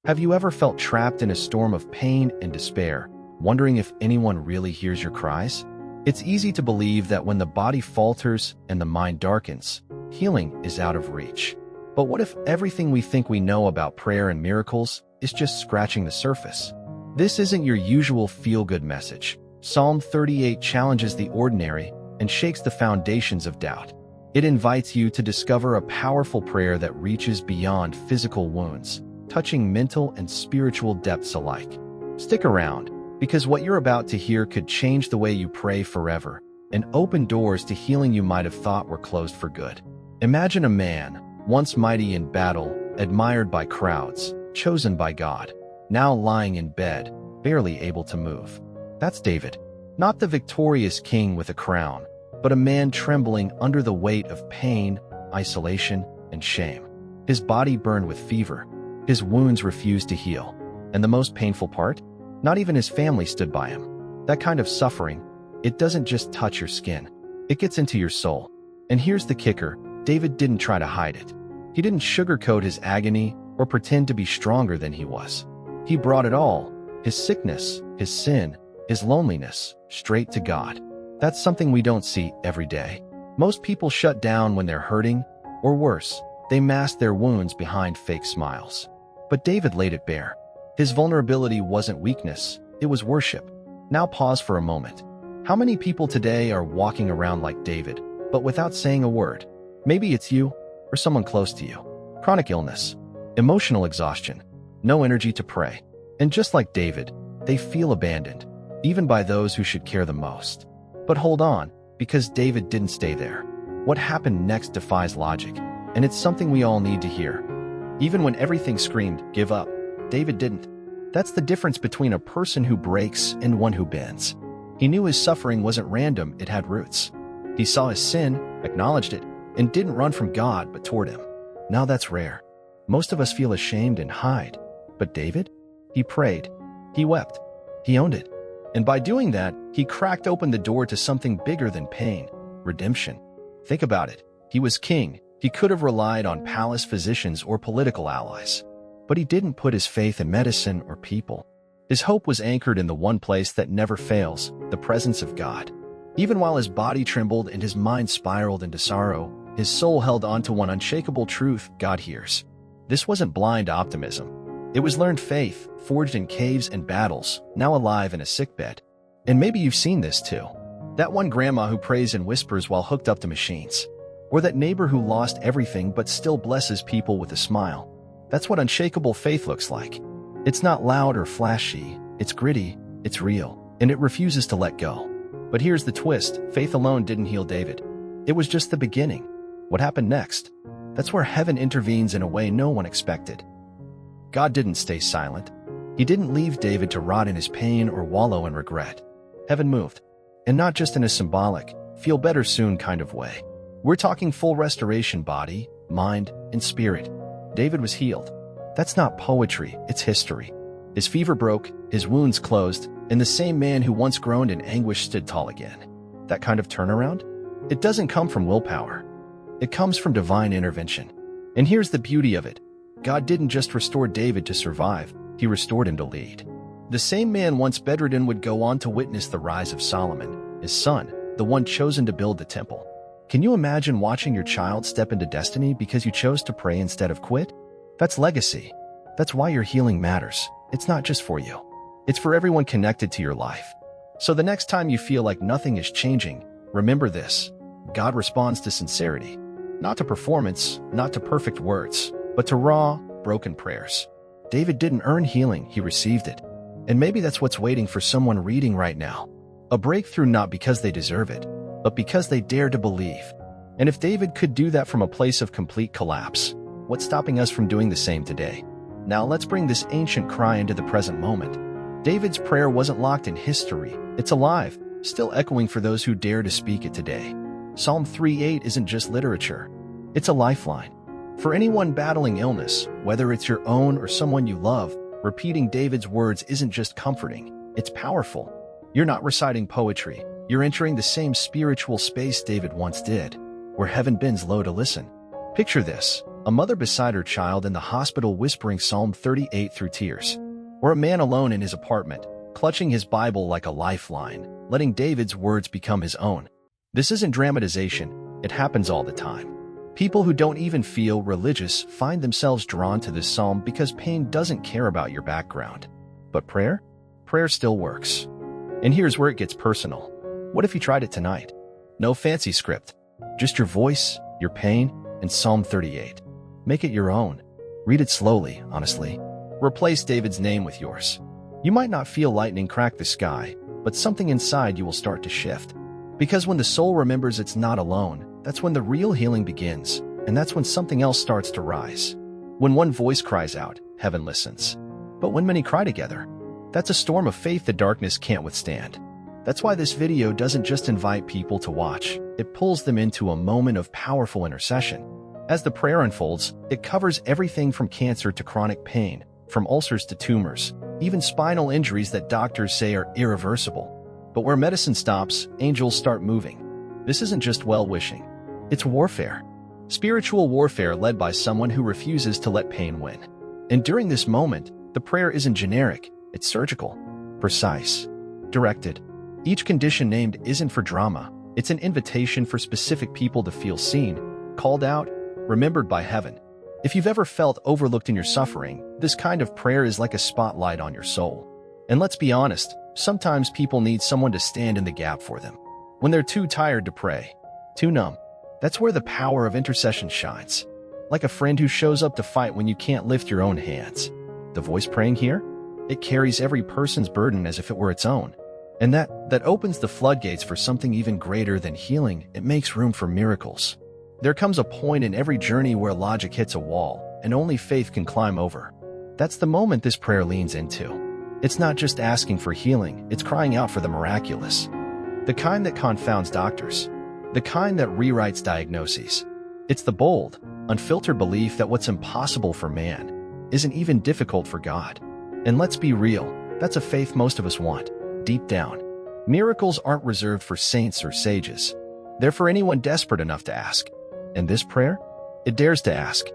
Have you ever felt trapped in a storm of pain and despair, wondering if anyone really hears your cries? It's easy to believe that when the body falters and the mind darkens, healing is out of reach. But what if everything we think we know about prayer and miracles is just scratching the surface? This isn't your usual feel-good message. Psalm 38 challenges the ordinary and shakes the foundations of doubt. It invites you to discover a powerful prayer that reaches beyond physical wounds, touching mental and spiritual depths alike. Stick around, because what you're about to hear could change the way you pray forever and open doors to healing you might have thought were closed for good. Imagine a man, once mighty in battle, admired by crowds, chosen by God, now lying in bed, barely able to move. That's David. Not the victorious king with a crown, but a man trembling under the weight of pain, isolation, and shame. His body burned with fever. His wounds refused to heal. And the most painful part? Not even his family stood by him. That kind of suffering, it doesn't just touch your skin. It gets into your soul. And here's the kicker, David didn't try to hide it. He didn't sugarcoat his agony or pretend to be stronger than he was. He brought it all, his sickness, his sin, his loneliness, straight to God. That's something we don't see every day. Most people shut down when they're hurting, or worse, they mask their wounds behind fake smiles. But David laid it bare. His vulnerability wasn't weakness, it was worship. Now pause for a moment. How many people today are walking around like David, but without saying a word? Maybe it's you, or someone close to you. Chronic illness, emotional exhaustion, no energy to pray. And just like David, they feel abandoned, even by those who should care the most. But hold on, because David didn't stay there. What happened next defies logic, and it's something we all need to hear. Even when everything screamed, "Give up," David didn't. That's the difference between a person who breaks and one who bends. He knew his suffering wasn't random, it had roots. He saw his sin, acknowledged it, and didn't run from God but toward him. Now that's rare. Most of us feel ashamed and hide. But David? He prayed. He wept. He owned it. And by doing that, he cracked open the door to something bigger than pain, redemption. Think about it. He was king. He could have relied on palace physicians or political allies. But he didn't put his faith in medicine or people. His hope was anchored in the one place that never fails, the presence of God. Even while his body trembled and his mind spiraled into sorrow, his soul held on to one unshakable truth: God hears. This wasn't blind optimism. It was learned faith, forged in caves and battles, now alive in a sickbed. And maybe you've seen this too. That one grandma who prays in whispers while hooked up to machines. Or that neighbor who lost everything but still blesses people with a smile. That's what unshakable faith looks like. It's not loud or flashy, it's gritty, it's real, and it refuses to let go. But here's the twist, faith alone didn't heal David. It was just the beginning. What happened next? That's where heaven intervenes in a way no one expected. God didn't stay silent. He didn't leave David to rot in his pain or wallow in regret. Heaven moved. And not just in a symbolic, feel better soon kind of way. We're talking full restoration, body, mind, and spirit. David was healed. That's not poetry, it's history. His fever broke, his wounds closed, and the same man who once groaned in anguish stood tall again. That kind of turnaround? It doesn't come from willpower. It comes from divine intervention. And here's the beauty of it. God didn't just restore David to survive, he restored him to lead. The same man once bedridden would go on to witness the rise of Solomon, his son, the one chosen to build the temple. Can you imagine watching your child step into destiny because you chose to pray instead of quit? That's legacy. That's why your healing matters. It's not just for you. It's for everyone connected to your life. So the next time you feel like nothing is changing, remember this. God responds to sincerity. Not to performance, not to perfect words, but to raw, broken prayers. David didn't earn healing, he received it. And maybe that's what's waiting for someone reading right now. A breakthrough not because they deserve it, but because they dare to believe. And if David could do that from a place of complete collapse, what's stopping us from doing the same today? Now let's bring this ancient cry into the present moment. David's prayer wasn't locked in history. It's alive, still echoing for those who dare to speak it today. Psalm 3:8 isn't just literature. It's a lifeline. For anyone battling illness, whether it's your own or someone you love, repeating David's words isn't just comforting, it's powerful. You're not reciting poetry, you're entering the same spiritual space David once did, where heaven bends low to listen. Picture this, a mother beside her child in the hospital whispering Psalm 38 through tears, or a man alone in his apartment, clutching his Bible like a lifeline, letting David's words become his own. This isn't dramatization, it happens all the time. People who don't even feel religious find themselves drawn to this psalm because pain doesn't care about your background. But prayer? Prayer still works. And here's where it gets personal. What if you tried it tonight? No fancy script, just your voice, your pain, and Psalm 38. Make it your own. Read it slowly, honestly. Replace David's name with yours. You might not feel lightning crack the sky, but something inside you will start to shift. Because when the soul remembers it's not alone, that's when the real healing begins, and that's when something else starts to rise. When one voice cries out, heaven listens. But when many cry together, that's a storm of faith the darkness can't withstand. That's why this video doesn't just invite people to watch, it pulls them into a moment of powerful intercession. As the prayer unfolds, it covers everything from cancer to chronic pain, from ulcers to tumors, even spinal injuries that doctors say are irreversible. But where medicine stops, angels start moving. This isn't just well-wishing. It's warfare. Spiritual warfare led by someone who refuses to let pain win. And during this moment, the prayer isn't generic, it's surgical, precise, directed. Each condition named isn't for drama, it's an invitation for specific people to feel seen, called out, remembered by heaven. If you've ever felt overlooked in your suffering, this kind of prayer is like a spotlight on your soul. And let's be honest, sometimes people need someone to stand in the gap for them. When they're too tired to pray, too numb. That's where the power of intercession shines. Like a friend who shows up to fight when you can't lift your own hands. The voice praying here? It carries every person's burden as if it were its own. And that opens the floodgates for something even greater than healing. It makes room for miracles. There comes a point in every journey where logic hits a wall, and only faith can climb over. That's the moment this prayer leans into. It's not just asking for healing, it's crying out for the miraculous. The kind that confounds doctors. The kind that rewrites diagnoses. It's the bold, unfiltered belief that what's impossible for man isn't even difficult for God. And let's be real, that's a faith most of us want, deep down. Miracles aren't reserved for saints or sages. They're for anyone desperate enough to ask. And this prayer? It dares to ask.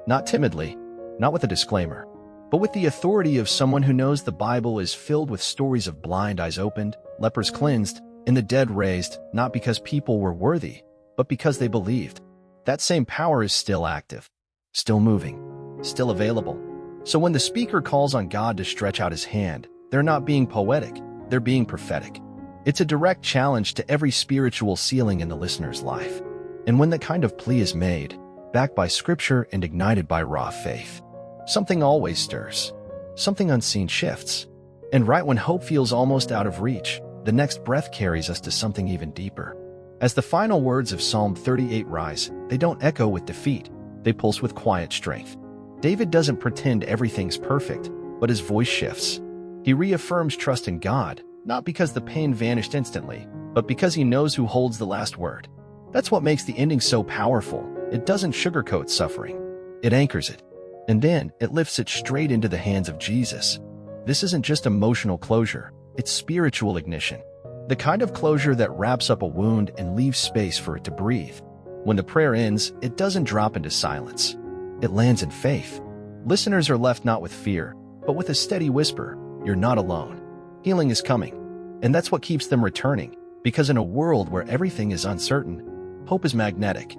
Not timidly, not with a disclaimer, but with the authority of someone who knows the Bible is filled with stories of blind eyes opened, lepers cleansed, and the dead raised, not because people were worthy, but because they believed. That same power is still active, still moving, still available. So when the speaker calls on God to stretch out his hand, they're not being poetic, they're being prophetic. It's a direct challenge to every spiritual ceiling in the listener's life. And when that kind of plea is made, backed by scripture and ignited by raw faith, something always stirs. Something unseen shifts. And right when hope feels almost out of reach, the next breath carries us to something even deeper. As the final words of Psalm 38 rise, they don't echo with defeat, they pulse with quiet strength. David doesn't pretend everything's perfect, but his voice shifts. He reaffirms trust in God, not because the pain vanished instantly, but because he knows who holds the last word. That's what makes the ending so powerful. It doesn't sugarcoat suffering. It anchors it. And then it lifts it straight into the hands of Jesus. This isn't just emotional closure, it's spiritual ignition. The kind of closure that wraps up a wound and leaves space for it to breathe. When the prayer ends, it doesn't drop into silence. It lands in faith. Listeners are left not with fear, but with a steady whisper, "You're not alone. Healing is coming." And that's what keeps them returning, because in a world where everything is uncertain, hope is magnetic.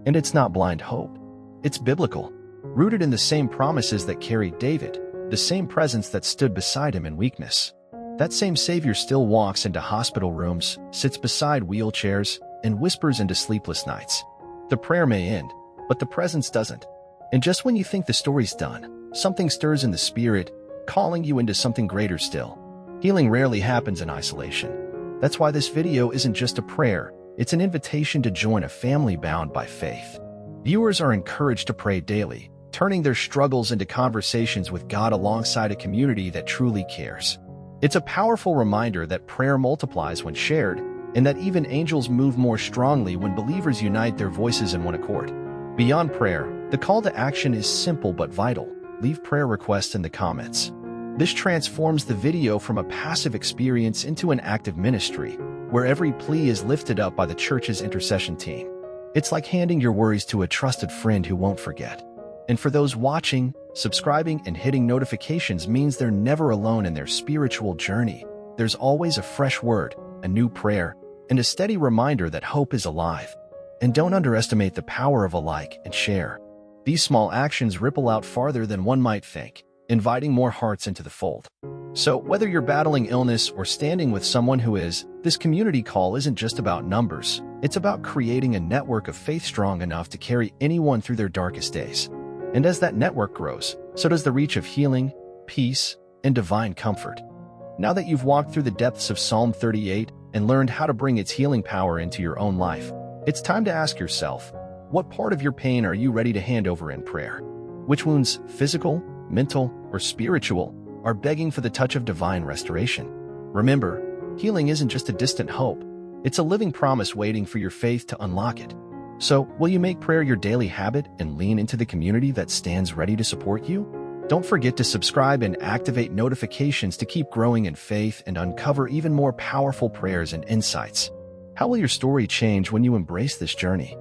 And it's not blind hope. It's biblical, rooted in the same promises that carried David, the same presence that stood beside him in weakness. That same Savior still walks into hospital rooms, sits beside wheelchairs, and whispers into sleepless nights. The prayer may end, but the presence doesn't. And just when you think the story's done, something stirs in the spirit, calling you into something greater still. Healing rarely happens in isolation. That's why this video isn't just a prayer, it's an invitation to join a family bound by faith. Viewers are encouraged to pray daily, turning their struggles into conversations with God alongside a community that truly cares. It's a powerful reminder that prayer multiplies when shared, and that even angels move more strongly when believers unite their voices in one accord. Beyond prayer, the call to action is simple but vital. Leave prayer requests in the comments. This transforms the video from a passive experience into an active ministry, where every plea is lifted up by the church's intercession team. It's like handing your worries to a trusted friend who won't forget. And for those watching, subscribing and hitting notifications means they're never alone in their spiritual journey. There's always a fresh word, a new prayer, and a steady reminder that hope is alive. And don't underestimate the power of a like and share. These small actions ripple out farther than one might think, inviting more hearts into the fold. So, whether you're battling illness or standing with someone who is, this community call isn't just about numbers. It's about creating a network of faith strong enough to carry anyone through their darkest days. And as that network grows, so does the reach of healing, peace, and divine comfort. Now that you've walked through the depths of Psalm 38 and learned how to bring its healing power into your own life, it's time to ask yourself, what part of your pain are you ready to hand over in prayer? Which wounds, physical, mental, or spiritual, are begging for the touch of divine restoration? Remember, healing isn't just a distant hope. It's a living promise waiting for your faith to unlock it. So, will you make prayer your daily habit and lean into the community that stands ready to support you? Don't forget to subscribe and activate notifications to keep growing in faith and uncover even more powerful prayers and insights. How will your story change when you embrace this journey?